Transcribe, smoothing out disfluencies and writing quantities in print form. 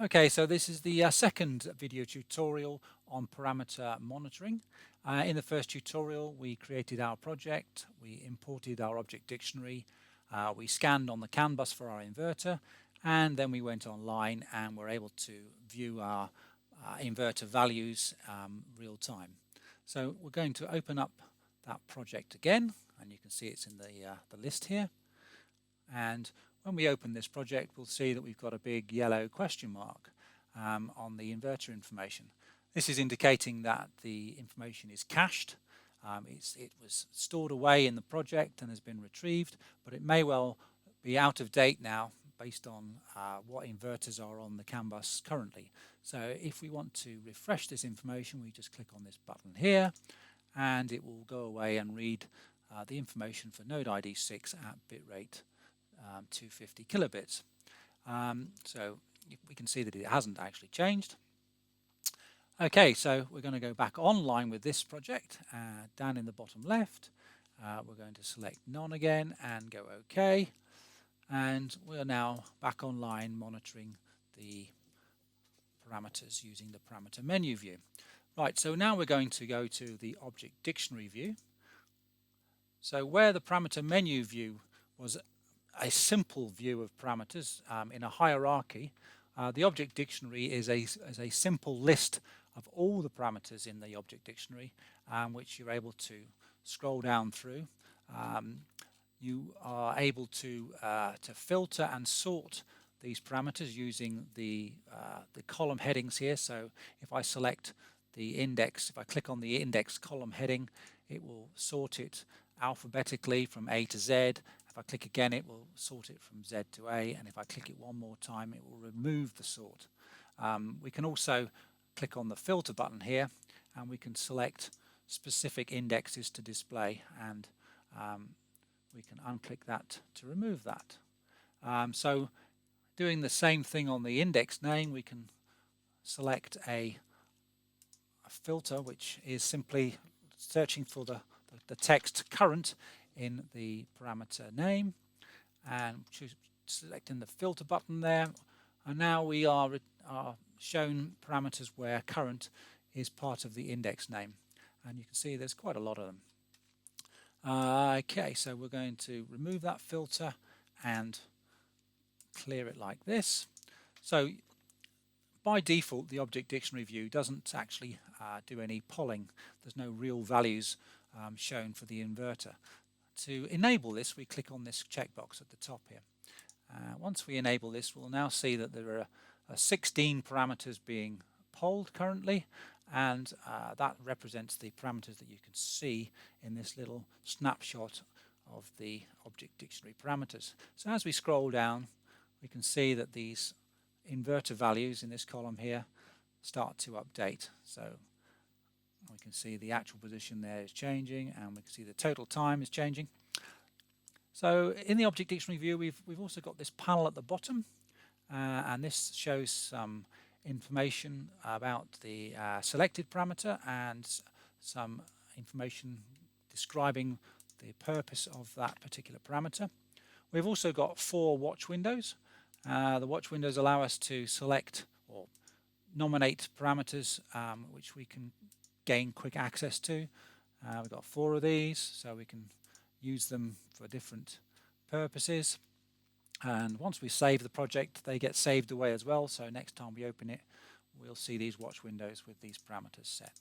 Okay, so this is the second video tutorial on parameter monitoring. In the first tutorial, we created our project, we imported our object dictionary, we scanned on the CAN bus for our inverter, and then we went online and were able to view our inverter values real time. So we're going to open up that project again, and you can see it's in the list here. And when we open this project, we'll see that we've got a big yellow question mark on the inverter information. This is indicating that the information is cached. It was stored away in the project and has been retrieved, but it may well be out of date now based on what inverters are on the CAN bus currently. So if we want to refresh this information, we just click on this button here, and it will go away and read the information for node ID 6 at bitrate 250 kilobits. So we can see that it hasn't actually changed. Okay, so we're going to go back online with this project. Down in the bottom left, we're going to select none again and go OK. And we're now back online monitoring the parameters using the parameter menu view. Right, so now we're going to go to the object dictionary view. So where the parameter menu view was a simple view of parameters in a hierarchy, the object dictionary is a simple list of all the parameters in the object dictionary, which you're able to scroll down through. You are able to filter and sort these parameters using the column headings here. So if I select the index, if I click on the index column heading, it will sort it alphabetically from A to Z. If I click again, it will sort it from Z to A, and if I click it one more time, it will remove the sort. We can also click on the filter button here, and we can select specific indexes to display, and we can unclick that to remove that. So doing the same thing on the index name, we can select a filter, which is simply searching for the text current in the parameter name, and selecting the filter button there, and now we are shown parameters where current is part of the index name, and you can see there's quite a lot of them. Okay, so we're going to remove that filter and clear it like this. So by default, the object dictionary view doesn't actually do any polling. There's no real values shown for the inverter. To enable this, we click on this checkbox at the top here. Once we enable this, we'll now see that there are 16 parameters being polled currently, and that represents the parameters that you can see in this little snapshot of the object dictionary parameters. So as we scroll down, we can see that these inverter values in this column here start to update. So we can see the actual position there is changing, and we can see the total time is changing. So in the object dictionary view, we've also got this panel at the bottom, and this shows some information about the selected parameter and some information describing the purpose of that particular parameter. We've also got 4 watch windows. The watch windows allow us to select or nominate parameters which we can gain quick access to. We've got 4 of these, so we can use them for different purposes. And once we save the project, they get saved away as well, so next time we open it, we'll see these watch windows with these parameters set.